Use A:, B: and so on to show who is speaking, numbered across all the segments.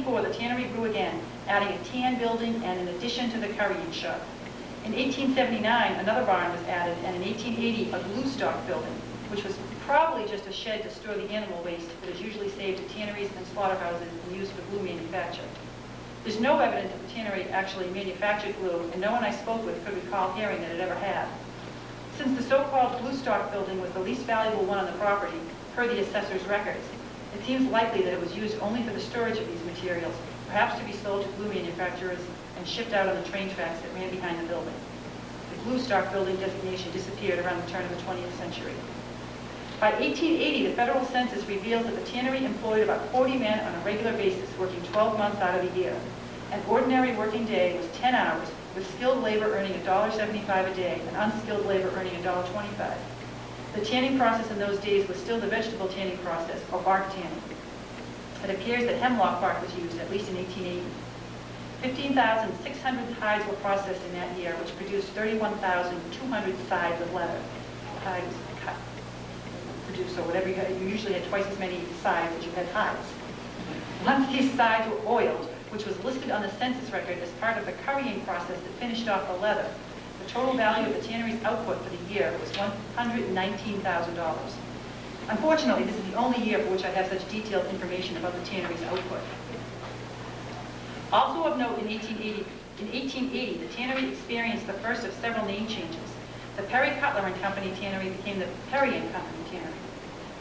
A: 1884, the tannery grew again, adding a tan building and an addition to the currying shop. In 1879, another barn was added, and in 1880, a glue stock building, which was probably just a shed to store the animal waste that is usually saved at tanneries and slaughterhouses and used for glue manufacture. There's no evidence that the tannery actually manufactured glue, and no one I spoke with could recall hearing that it ever had. Since the so-called glue stock building was the least valuable one on the property, per the assessor's records, it seems likely that it was used only for the storage of these materials, perhaps to be sold to glue manufacturers and shipped out on the train tracks that ran behind the building. The glue stock building designation disappeared around the turn of the 20th century. By 1880, the federal census reveals that the tannery employed about 40 men on a regular basis, working 12 months out of the year. An ordinary working day was 10 hours, with skilled labor earning $1.75 a day and unskilled labor earning $1.25. The tanning process in those days was still the vegetable tanning process, or bark tanning. It appears that hemlock bark was used, at least in 1880. 15,600 hides were processed in that year, which produced 31,200 sides of leather. Hides cut, produced, or whatever you had. You usually had twice as many sides as you had hides. Once these sides were oiled, which was listed on the census record as part of the currying process that finished off the leather, the total value of the tannery's output for the year was $119,000. Unfortunately, this is the only year for which I have such detailed information about the tannery's output. Also of note, in 1880, the tannery experienced the first of several name changes. The Perry Cutler and Company tannery became the Perry and Company tannery.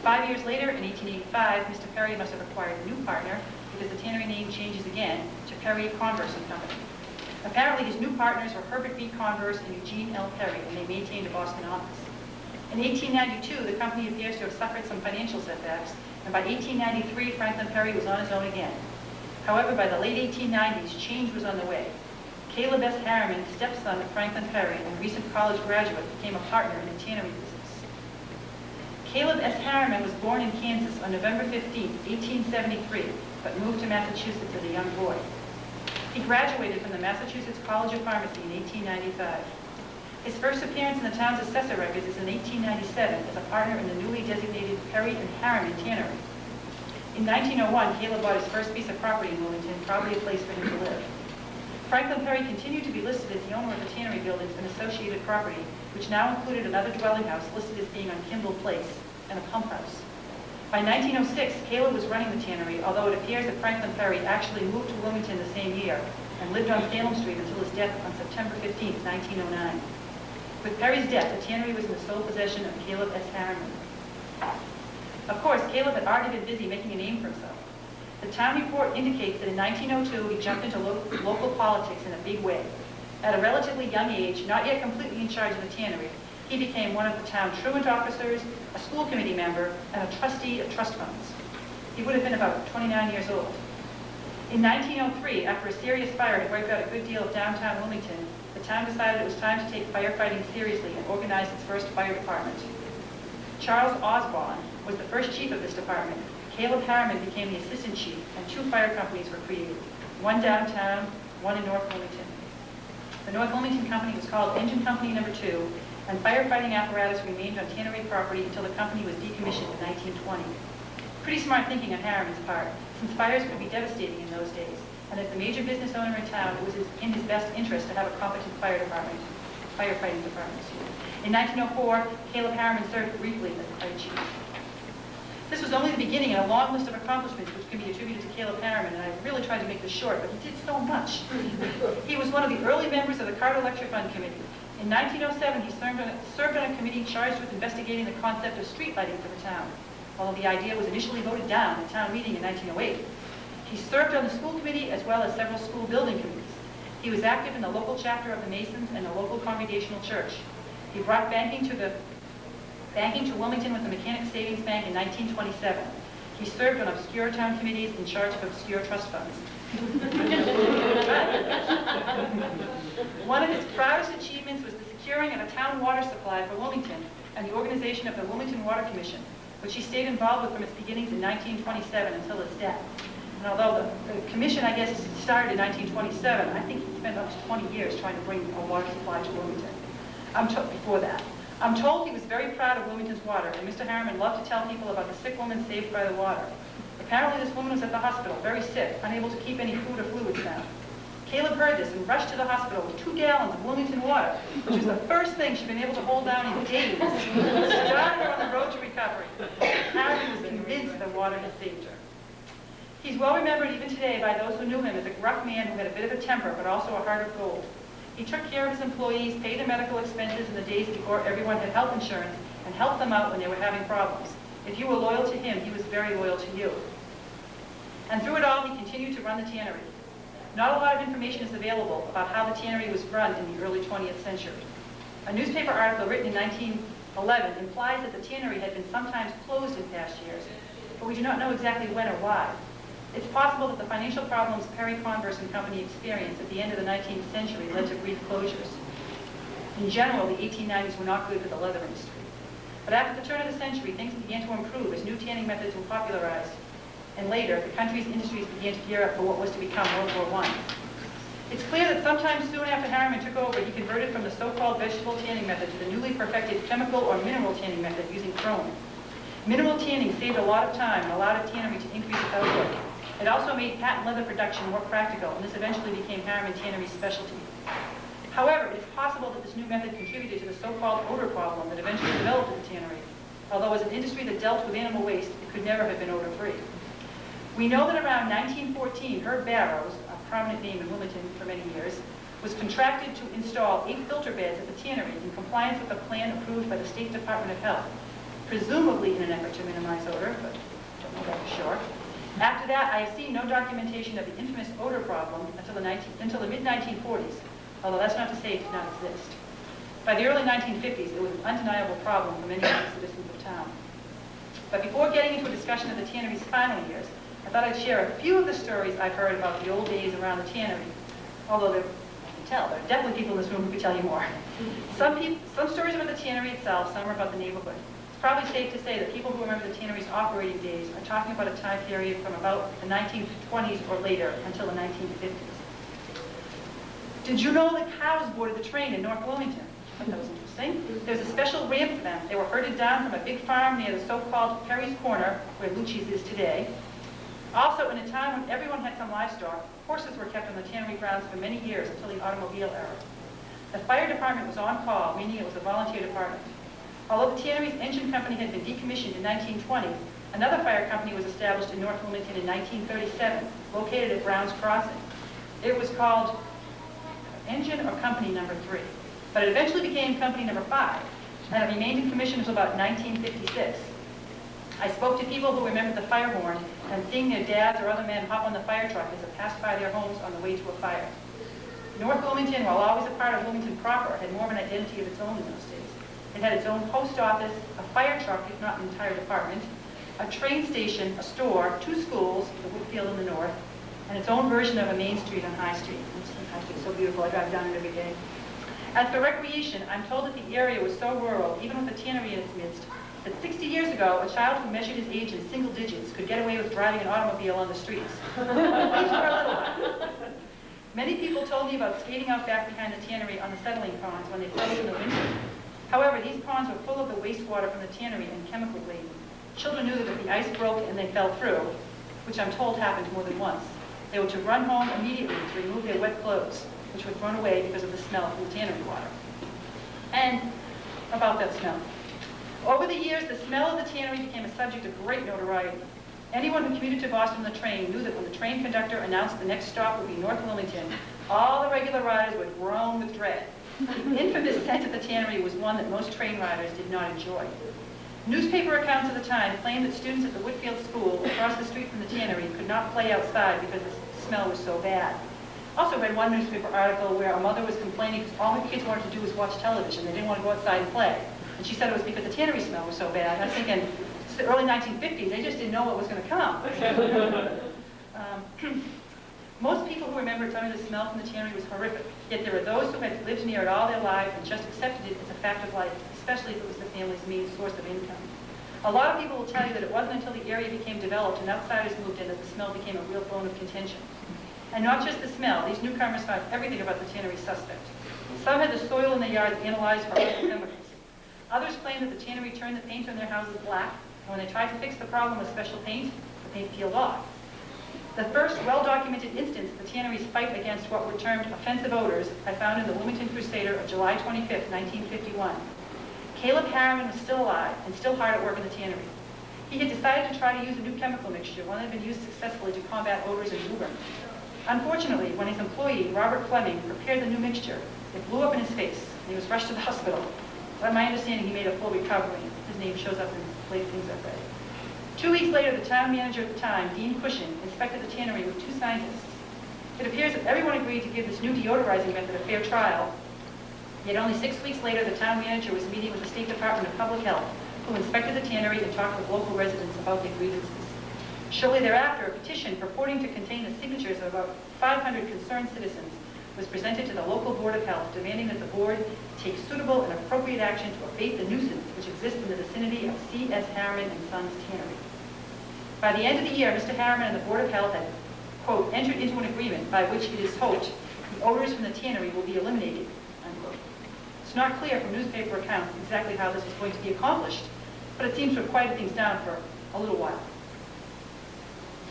A: 5 years later, in 1885, Mr. Perry must have acquired a new partner because the tannery name changes again to Perry, Converse and Company. Apparently, his new partners were Herbert B. Converse and Eugene L. Perry, and they maintained a Boston office. In 1892, the company appears to have suffered some financial setbacks, and by 1893, Franklin Perry was on his own again. However, by the late 1890s, change was on the way. Caleb S. Harriman, stepson of Franklin Perry and recent college graduate, became a partner in the tannery business. Caleb S. Harriman was born in Kansas on November 15, 1873, but moved to Massachusetts as a young boy. He graduated from the Massachusetts College of Pharmacy in 1895. His first appearance in the town's assessor records is in 1897 as a partner in the newly designated Perry and Harriman Tannery. In 1901, Caleb bought his first piece of property in Wilmington, probably a place for him to live. Franklin Perry continued to be listed as the owner of the tannery buildings and associated property, which now included another dwelling house listed as being on Kimball Place and a pump house. By 1906, Caleb was running the tannery, although it appears that Franklin Perry actually moved to Wilmington the same year and lived on Salem Street until his death on September 15, 1909. With Perry's death, the tannery was in the sole possession of Caleb S. Harriman. Of course, Caleb had already been busy making a name for himself. The town report indicates that in 1902, he jumped into local politics in a big way. At a relatively young age, not yet completely in charge of the tannery, he became one of the town truant officers, a school committee member, and a trustee of trust funds. He would have been about 29 years old. In 1903, after a serious fire had wiped out a good deal of downtown Wilmington, the town decided it was time to take firefighting seriously and organized its first fire department. Charles Osborne was the first chief of this department. Caleb Harriman became the assistant chief, and 2 fire companies were created, one downtown, one in North Wilmington. The North Wilmington Company was called Engine Company No. 2, and firefighting apparatus remained on tannery property until the company was decommissioned in 1920. Pretty smart thinking on Harriman's part, since fires could be devastating in those days, and as the major business owner in town, it was in his best interest to have a competent firefighting department. In 1904, Caleb Harriman served briefly as the fire chief. This was only the beginning in a long list of accomplishments which can be attributed to Caleb Harriman, and I really tried to make this short, but he did so much. He was one of the early members of the Carter Lecture Fund Committee. In 1907, he served on a committee charged with investigating the concept of street lighting for the town, although the idea was initially voted down at town meeting in 1908. He served on the school committee as well as several school building committees. He was active in the local chapter of the Masons and the local Congregational Church. He brought banking to Wilmington with the Mechanics Savings Bank in 1927. He served on obscure town committees in charge of obscure trust funds. One of his proudest achievements was the securing of a town water supply for Wilmington and the organization of the Wilmington Water Commission, which he stayed involved with from its beginnings in 1927 until his death. And although the commission, I guess, started in 1927, I think he spent up to 20 years trying to bring a water supply to Wilmington. Before that. I'm told he was very proud of Wilmington's water, and Mr. Harriman loved to tell people about the sick woman saved by the water. The Apparently this woman was at the hospital, very sick, unable to keep any food or fluids down. Caleb heard this and rushed to the hospital with 2 gallons of Wilmington water, which was the first thing she'd been able to hold down in days. Started her on the road to recovery. Harry was convinced that water had saved her. He's well remembered even today by those who knew him as a gruff man who had a bit of a temper, but also a heart of gold. He took care of his employees, paid their medical expenses in the days before everyone had health insurance, and helped them out when they were having problems. If you were loyal to him, he was very loyal to you. And through it all, he continued to run the tannery. Not a lot of information is available about how the tannery was run in the early 20th century. A newspaper article written in 1911 implies that the tannery had been sometimes closed in past years, but we do not know exactly when or why. It's possible that the financial problems Perry Converse and Company experienced at the end of the 19th century led to brief closures. In general, the 1890s were not good for the leather industry. But after the turn of the century, things began to improve as new tanning methods were popularized. And later, the country's industries began to gear up for what was to become World War I. It's clear that sometime soon after Harriman took over, he converted from the so-called vegetable tanning method to the newly perfected chemical or mineral tanning method using chrome. Mineral tanning saved a lot of time and allowed a tannery to increase its output. It also made patent leather production more practical, and this eventually became Harriman Tannery's specialty. However, it is possible that this new method contributed to the so-called odor problem that eventually developed at the tannery. Although as an industry that dealt with animal waste, it could never have been odor-free. We know that around 1914, Herb Barrows, a prominent name in Wilmington for many years, was contracted to install 8 filter beds at the tannery in compliance with a plan approved by the State Department of Health, presumably in an effort to minimize odor, but I don't know that for sure. After that, I have seen no documentation of the infamous odor problem until the mid-1940s, although that's not to say it did not exist. By the early 1950s, it was an undeniable problem for many of the citizens of town. But before getting into a discussion of the tannery's final years, I thought I'd share a few of the stories I've heard about the old days around the tannery. Although I can tell, there are definitely people in this room who could tell you more. Some stories about the tannery itself, some are about the neighborhood. It's probably safe to say that people who remember the tannery's operating days are talking about a time period from about the 1920s or later until the 1950s. Did you know that cows boarded the train in North Wilmington? I thought that was interesting. There was a special ramp for them. They were herded down from a big farm near the so-called Perry's Corner, where Lucci's is today. Also, in a time when everyone had some livestock, horses were kept on the tannery grounds for many years until the automobile era. The fire department was on call, meaning it was a volunteer department. Although the tannery's engine company had been decommissioned in 1920, another fire company was established in North Wilmington in 1937, located at Brown's Crossing. It was called Engine or Company Number 3, but it eventually became Company Number 5, and it remained in commission until about 1956. I spoke to people who remembered the fire horn and seeing their dads or other men hop on the fire truck as it passed by their homes on the way to a fire. North Wilmington, while always a part of Wilmington proper, had more of an identity of its own in those days. It had its own post office, a fire truck, if not an entire department, a train station, a store, 2 schools, the Whitfield in the north, and its own version of a main street on High Street. High Street's so beautiful, I drive down it every day. As for recreation, I'm told that the area was so rural, even with the tannery in its midst, that 60 years ago, a child who measured his age in single digits could get away with driving an automobile on the streets. At least for a little while. Many people told me about skating out back behind the tannery on the settling ponds when they froze in the winter. However, these ponds were full of the wastewater from the tannery and chemical laden. Children knew that if the ice broke and they fell through, which I'm told happened more than once, they were to run home immediately to remove their wet clothes, which would run away because of the smell from the tannery water. And about that smell. Over the years, the smell of the tannery became a subject of great notoriety. Anyone who commuted to Boston on the train knew that when the train conductor announced the next stop would be North Wilmington, all the regular riders would groan with dread. The infamous scent of the tannery was one that most train riders did not enjoy. Newspaper accounts of the time claimed that students at the Whitfield School across the street from the tannery could not play outside because the smell was so bad. Also read one newspaper article where a mother was complaining because all her kids wanted to do was watch television. They didn't want to go outside and play. And she said it was because the tannery smell was so bad. I was thinking, it's the early 1950s, they just didn't know what was going to come. Most people who remember telling me the smell from the tannery was horrific, yet there were those who had lived near it all their lives and just accepted it as a fact of life, especially if it was the family's main source of income. A lot of people will tell you that it wasn't until the area became developed and outsiders moved in that the smell became a real bone of contention. And not just the smell, these newcomers found everything about the tannery suspect. Some had the soil in their yards analyzed for harmful chemicals. Others claimed that the tannery turned the paint on their houses black, and when they tried to fix the problem with special paint, the paint peeled off. The first well-documented instance of the tannery's fight against what were termed offensive odors I found in the Wilmington Crusader of July 25, 1951. Caleb Harriman was still alive and still hard at work in the tannery. He had decided to try to use a new chemical mixture, one that had been used successfully to combat odors in Woburn. Unfortunately, when his employee, Robert Fleming, prepared the new mixture, it blew up in his face, and he was rushed to the hospital. By my understanding, he made a full recovery. His name shows up in later things I've read. 2 weeks later, the town manager at the time, Dean Cushing, inspected the tannery with 2 scientists. It appears that everyone agreed to give this new deodorizing method a fair trial. Yet only 6 weeks later, the town manager was meeting with the State Department of Public Health, who inspected the tannery and talked with local residents about their grievances. Shortly thereafter, a petition purporting to contain the signatures of about 500 concerned citizens was presented to the local Board of Health, demanding that the board take suitable and appropriate action to abate the nuisance which exists in the vicinity of C.S. Harriman and Sons Tannery. By the end of the year, Mr. Harriman and the Board of Health had, quote, entered into an agreement by which it is hoped the odors from the tannery will be eliminated, unquote. It's not clear from newspaper accounts exactly how this is going to be accomplished, but it seems to have quieted things down for a little while.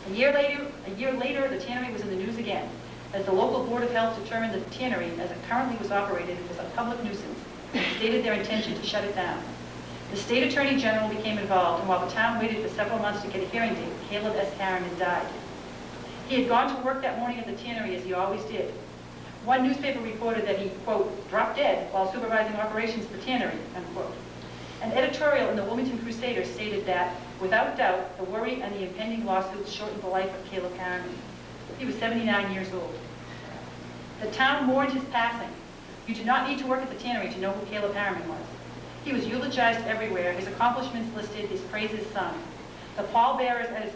A: A year later, the tannery was in the news again, as the local Board of Health determined that the tannery, as it currently was operated, was a public nuisance and stated their intention to shut it down. The state attorney general became involved, and while the town waited for several months to get a hearing date, Caleb S. Harriman died. He had gone to work that morning at the tannery as he always did. One newspaper reported that he, quote, dropped dead while supervising operations at the tannery, unquote. An editorial in the Wilmington Crusader stated that, without doubt, the worry and the impending lawsuits shortened the life of Caleb Harriman. He was 79 years old. The town mourned his passing. You do not need to work at the tannery to know who Caleb Harriman was. He was eulogized everywhere, his accomplishments listed, his praises sung. The pallbearers at his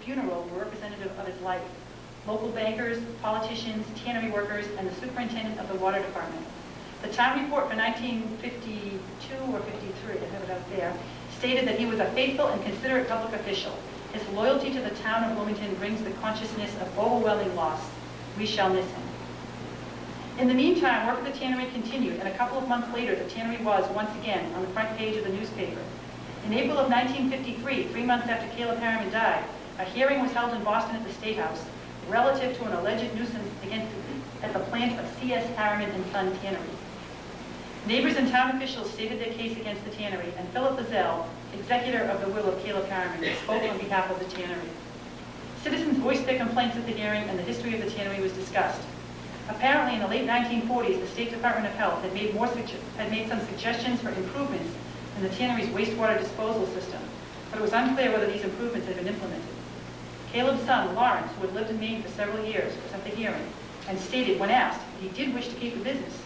A: funeral were representative of his life. Local bankers, politicians, tannery workers, and the superintendent of the water department. The town report for 1952 or 53, I have it up there, stated that he was a faithful and considerate public official. His loyalty to the town of Wilmington brings the consciousness of overwhelming loss. We shall miss him. In the meantime, work at the tannery continued, and a couple of months later, the tannery was, once again, on the front page of the newspaper. In April of 1953, 3 months after Caleb Harriman died, a hearing was held in Boston at the State House relative to an alleged nuisance at the plant of C.S. Harriman and Son Tannery. Neighbors and town officials stated their case against the tannery, and Philip Lazelle, executor of the will of Caleb Harriman, spoke on behalf of the tannery. Citizens voiced their complaints at the hearing, and the history of the tannery was discussed. Apparently, in the late 1940s, the State Department of Health had made some suggestions for improvements in the tannery's wastewater disposal system, but it was unclear whether these improvements had been implemented. Caleb's son, Lawrence, who had lived in Maine for several years, was at the hearing and stated, when asked, that he did wish to keep the business.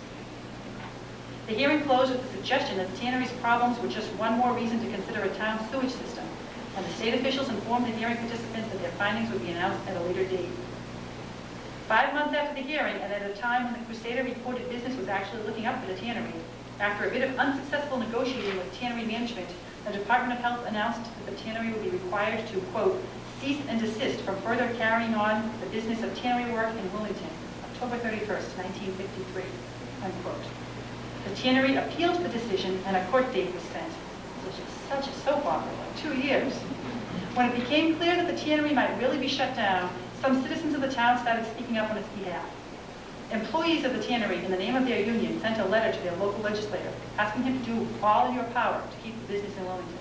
A: The hearing closed with the suggestion that the tannery's problems were just one more reason to consider a town sewage system, and the state officials informed the hearing participants that their findings would be announced at a later date. 5 months after the hearing, and at a time when the Crusader reported business was actually looking up for the tannery, after a bit of unsuccessful negotiating with tannery management, the Department of Health announced that the tannery would be required to, quote, cease and desist from further carrying on the business of tannery work in Wilmington, October 31st, 1953, unquote. The tannery appealed the decision, and a court date was set. Such a soap opera, like 2 years. When it became clear that the tannery might really be shut down, some citizens of the town started speaking up on its behalf. Employees of the tannery, in the name of their union, sent a letter to their local legislator, asking him to do all in your power to keep the business in Wilmington.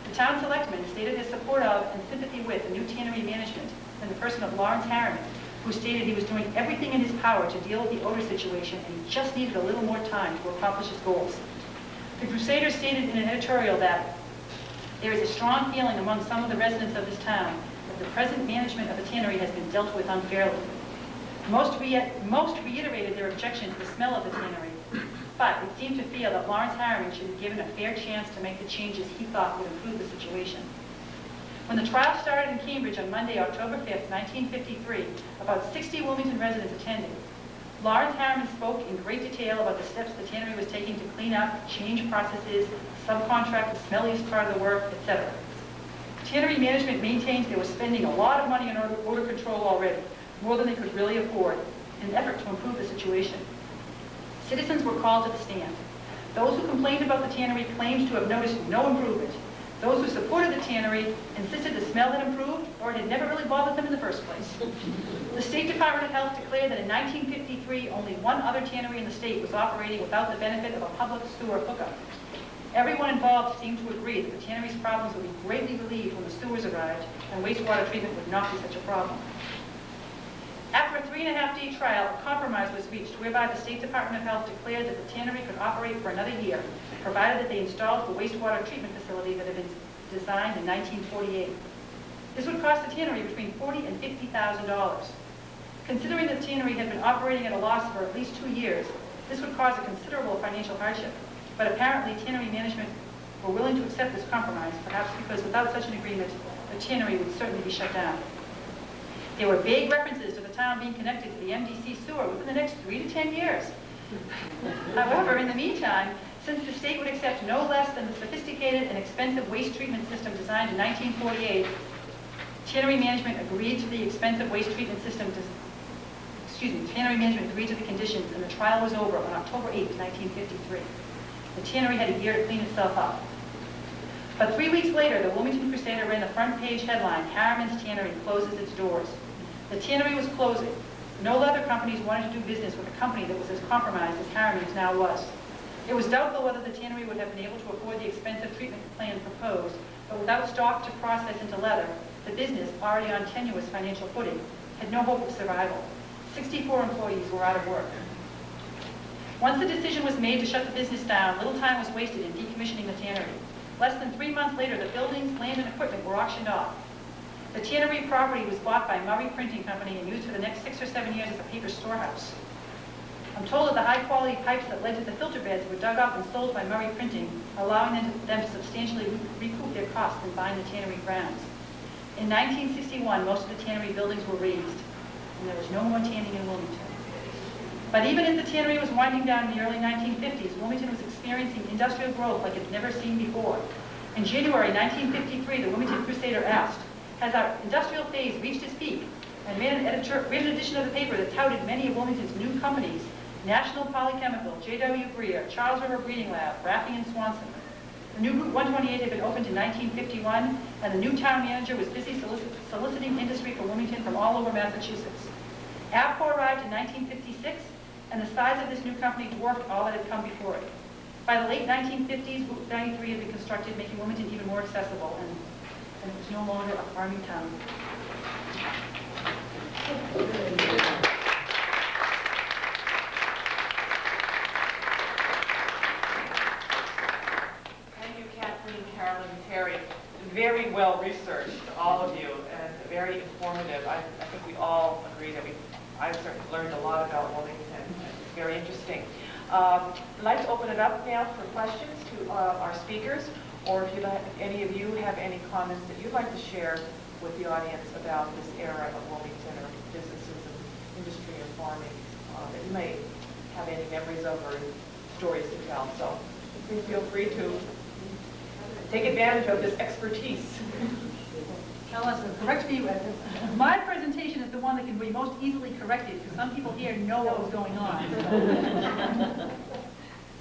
A: The town selectmen stated their support of and sympathy with the new tannery management in the person of Lawrence Harriman, who stated he was doing everything in his power to deal with the odor situation and he just needed a little more time to accomplish his goals. The Crusader stated in an editorial that there is a strong feeling among some of the residents of this town that the present management of the tannery has been dealt with unfairly. Most reiterated their objection to the smell of the tannery, but it seemed to feel that Lawrence Harriman should be given a fair chance to make the changes he thought would improve the situation. When the trial started in Cambridge on Monday, October 5th, 1953, about 60 Wilmington residents attended. Lawrence Harriman spoke in great detail about the steps the tannery was taking to clean up, change processes, subcontract the smelliest part of the work, etc. Tannery management maintains they were spending a lot of money on odor control already, more than they could really afford, in an effort to improve the situation. Citizens were called to the stand. Those who complained about the tannery claimed to have noticed no improvement. Those who supported the tannery insisted the smell had improved or it had never really bothered them in the first place. The State Department of Health declared that in 1953, only one other tannery in the state was operating without the benefit of a public sewer hookup. Everyone involved seemed to agree that the tannery's problems would be greatly relieved when the sewers arrived and wastewater treatment would not be such a problem. After a 3.5-day trial, a compromise was reached whereby the State Department of Health declared that the tannery could operate for another year, provided that they installed the wastewater treatment facility that had been designed in 1948. This would cost the tannery between $40,000 and $50,000. Considering that the tannery had been operating at a loss for at least 2 years, this would cause a considerable financial hardship. But apparently, tannery management were willing to accept this compromise, perhaps because without such an agreement, the tannery would certainly be shut down. There were vague references to the town being connected to the MDC sewer within the next 3 to 10 years. However, in the meantime, since the state would accept no less than the sophisticated and expensive waste treatment system designed in 1948, tannery management agreed to the expensive waste treatment system. Tannery management agreed to the conditions, and the trial was over on October 8, 1953. The tannery had a year to clean itself up. But 3 weeks later, the Wilmington Crusader ran the front page headline, "Harriman's Tannery Closes Its Doors." The tannery was closing. No leather companies wanted to do business with a company that was as compromised as Harriman's now was. It was doubtful whether the tannery would have been able to afford the expensive treatment plan proposed, but without stock to process into leather, the business, already on tenuous financial footing, had no hope of survival. 64 employees were out of work. Once the decision was made to shut the business down, little time was wasted in decommissioning the tannery. Less than 3 months later, the buildings, land, and equipment were auctioned off. The tannery property was bought by Murray Printing Company and used for the next 6 or 7 years as a paper storehouse. I'm told that the high-quality pipes that led to the filter beds were dug up and sold by Murray Printing, allowing them to substantially recoup their costs in buying the tannery grounds. In 1961, most of the tannery buildings were razed, and there was no more tanning in Wilmington. But even as the tannery was winding down in the early 1950s, Wilmington was experiencing industrial growth like it's never seen before. In January 1953, the Wilmington Crusader asked, "Has our industrial phase reached its peak?" and ran an edition of the paper that touted many of Wilmington's new companies: National Polychemical, J.W. Greer, Charles River Breeding Lab, Rafting and Swanson. The new Route 128 had been opened in 1951, and the new town manager was busy soliciting industry for Wilmington from all over Massachusetts. Avcor arrived in 1956, and the size of this new company dwarfed all that had come before it. By the late 1950s, Route 93 had been constructed, making Wilmington even more accessible, and it was no longer a farming town.
B: Thank you, Kathleen, Carolyn, and Terry. Very well researched, all of you, and very informative. I think we all agree that I've certainly learned a lot about Wilmington. It's very interesting. I'd like to open it up now for questions to our speakers, or if any of you have any comments that you'd like to share with the audience about this era of Wilmington, or businesses and industry or farming, that you may have any memories of or stories to tell. So please feel free to take advantage of this expertise.
A: Tell us, correct me. My presentation is the one that can be most easily corrected, because some people here know what was going on.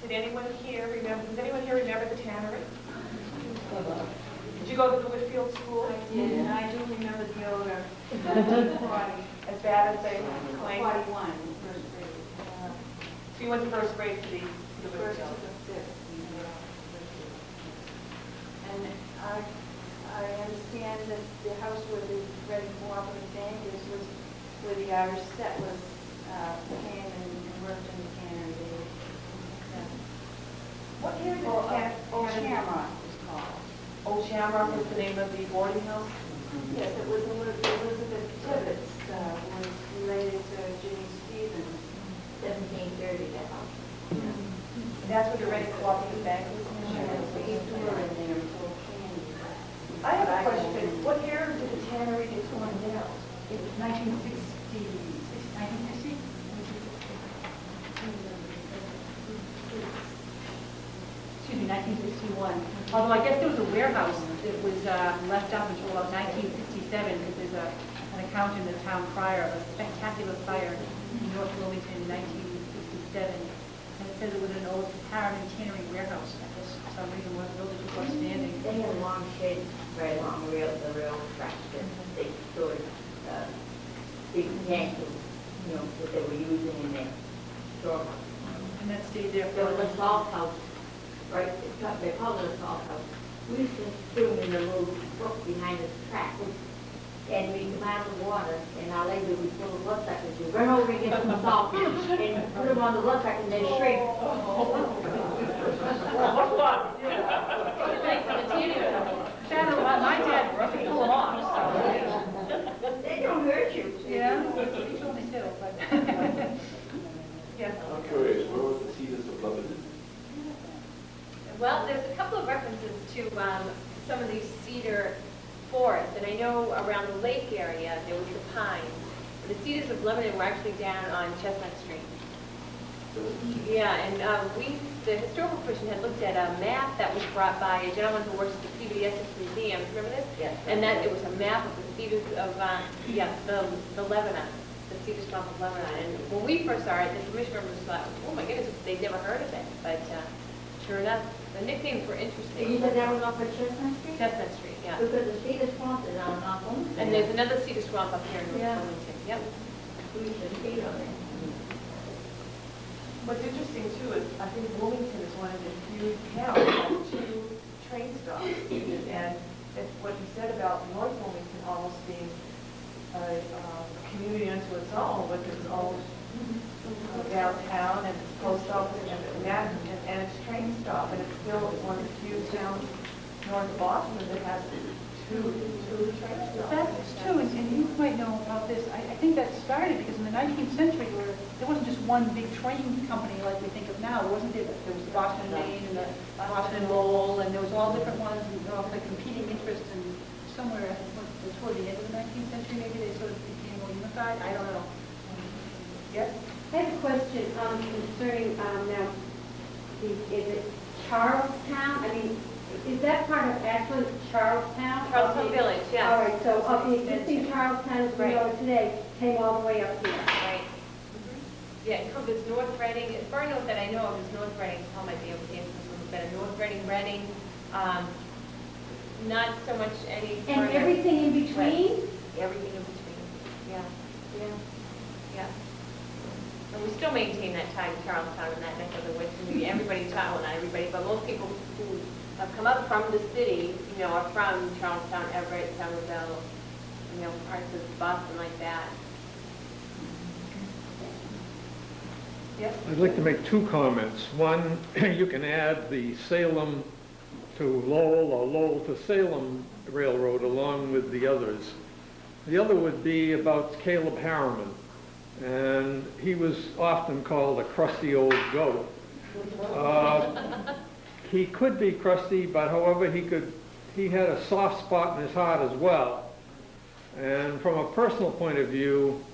B: Does anyone here remember the tannery? Did you go to the Whitfield School?
C: I did, and I do remember the odor.
B: As bad as they claim?
C: 41, first grade.
B: So you went first grade to the
C: First to
B: Whitfield?
C: the fifth. And I understand that the house where the Red Cooperative Bank was where the Irish settlers came and worked in the cannery.
B: What year did
C: Old Shamrock was called.
B: Old Shamrock was the name of the boarding house?
C: Yes, it was Elizabeth Tibbetts was related to Jimmy Stevens. 1730, that house.
B: And that's where the Red Cooperative Bank was?
C: We used to live in there until candy.
B: I have a question. What year did the tannery get torn down?
A: It was 1960? Excuse me, 1961. Although I guess there was a warehouse that was left up until about 1967, because there's an account in the town crier of a spectacular fire in North Wilmington in 1967. And it says it was an old Harriman tannery warehouse, I guess. for some reason, one building was standing.
D: They had a long shed right along the rail tracks that they stored big tanks, that they were using in their storehouse.
A: And that stayed there
D: There
A: for...
D: was a salt house, right, they called it a salt house. We used to swim in the little brook behind the track, and we come out of the water, and our legs would be full of blood suckers. We run over and get some salt, and put them on the blood sucker, and they shrink.
A: My dad broke it, pull them off, so...
D: They don't hurt you.
A: Yeah, they told me so, but... Yeah.
E: I'm curious, where was the Cedars of Lebanon?
F: Well, there's a couple of references to some of these cedar forests, and I know around the lake area there was the pines. The Cedars of Lebanon were actually down on Chestnut Street. Yeah, and the historical commission had looked at a map that was brought by a gentleman who works at the PBS Museum. Remember this?
D: Yes.
F: And that it was a map of the cedars of the Lebanon, the cedar swamp of Lebanon. And when we first saw it, the commission members thought, oh my goodness, they'd never heard of it. But sure enough, the nicknames were
D: You
F: interesting.
D: said that was off of Chestnut Street?
F: Chestnut Street, yeah.
D: Because the Cedar Swamp is on North Wilmington.
F: And there's another cedar swamp up here in
D: Yeah.
F: North Wilmington. Yep.
D: We should see on it.
B: What's interesting too is, I think Wilmington is one of the few towns that has 2 train stops. And what you said about North Wilmington almost being a community unto its own, with its own downtown and its post office and its train stop. And it's still one of the few towns north of Boston that has two train stops.
A: That's true, and you might know about this. I think that started because in the 19th century, there wasn't just one big train company like we think of now. There wasn't there. There was the Boston and Maine and the Boston and Lowell, and there was all different ones, and all the competing interests. And somewhere, I think, toward the end of the 19th century, maybe they sort of became more unified. I don't know.
B: Yes?
G: I have a question concerning now, is it Charlestown? I mean, is that part of actually Charlestown?
F: Charlestown Village, yes.
G: All right, so of the existing Charlestown as we know it today, came all the way up here.
F: Right. Yeah, it covers North Reading. As far north that I know of is North Reading. Paul might be able to answer this a little better. North Reading, Reading, not so much any
G: And
F: further
G: everything in between?
F: west. Everything in between. Yeah. Yeah. And we still maintain that tie to Charlestown and that neck of the woods. And everybody, well, not everybody, but most people who have come up from the city, are from Charlestown, Everett, Somerville, parts of Boston like that.
B: Yes?
H: I'd like to make 2 comments. One, you can add the Salem to Lowell or Lowell to Salem Railroad along with the others. The other would be about Caleb Harriman, and he was often called a crusty old goat. He could be crusty, but however, he had a soft spot in his heart as well. And from a personal point of view,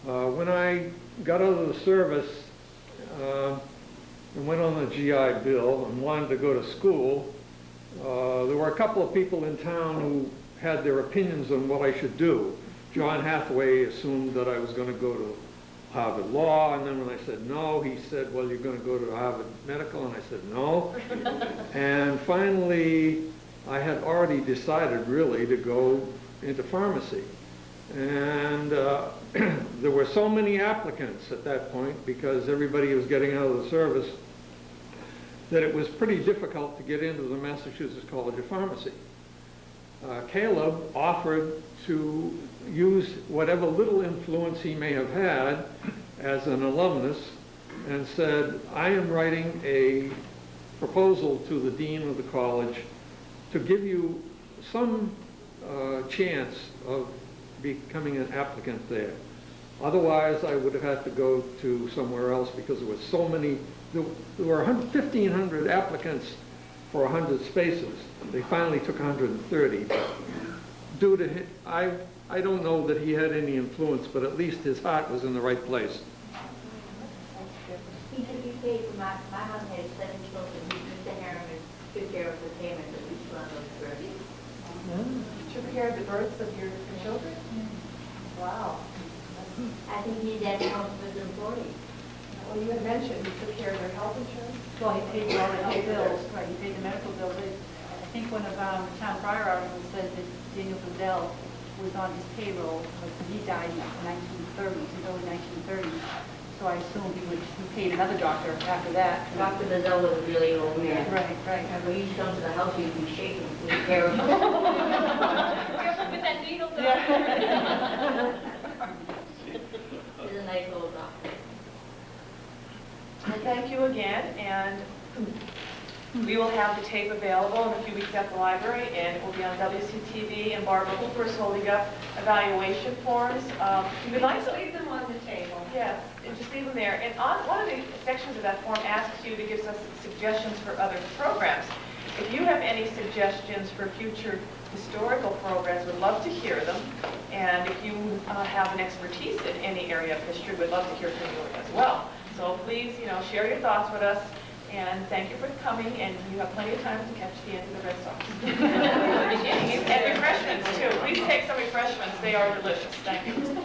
H: when I got out of the service and went on the GI Bill and wanted to go to school, there were a couple of people in town who had their opinions on what I should do. John Hathaway assumed that I was going to go to Harvard Law, and then when I said no, he said, well, you're going to go to Harvard Medical, and I said no. And finally, I had already decided really to go into pharmacy. And there were so many applicants at that point because everybody was getting out of the service that it was pretty difficult to get into the Massachusetts College of Pharmacy. Caleb offered to use whatever little influence he may have had as an alumnus and said, I am writing a proposal to the dean of the college to give you some chance of becoming an applicant there. Otherwise, I would have had to go to somewhere else because there were so many, there were 1,500 applicants for 100 spaces. They finally took 130. But due to him, I don't know that he had any influence, but at least his heart was in the right place.
D: He paid for my mom had 7 children. Mr. Harriman took care of the payment of each one of those births.
B: Took care of the births of your children? Wow.
D: I think he did most of his employees.
C: Well, you had mentioned he took care of their health insurance.
A: Well, he paid all the health bills, right, he paid the medical bills. I think one of the town crier articles said that Daniel Fidel was on his payroll, but he died in the 1930s, in early 1930s. So I assume he paid another doctor after that.
D: Dr. Bedell was a really old man.
A: Right, right.
D: And when he used to come to the house, he'd be shaking, take care of him.
F: With that needle, though.
D: He's a nice old doctor.
B: Well, thank you again, and we will have the tape available in a few weeks at the library, and it will be on WCTV, and Barbara Hooper is holding up evaluation forms. We'd like to
F: Leave them on the table.
B: Yes, and just leave them there. And on one of the sections of that form asks you to give us suggestions for other programs. If you have any suggestions for future historical programs, we'd love to hear them. And if you have an expertise in any area of history, we'd love to hear from you as well. So please, share your thoughts with us. And thank you for coming, and you have plenty of time to catch the end of the Red Sox. And refreshments, too. Please take some refreshments. They are delicious. Thank you.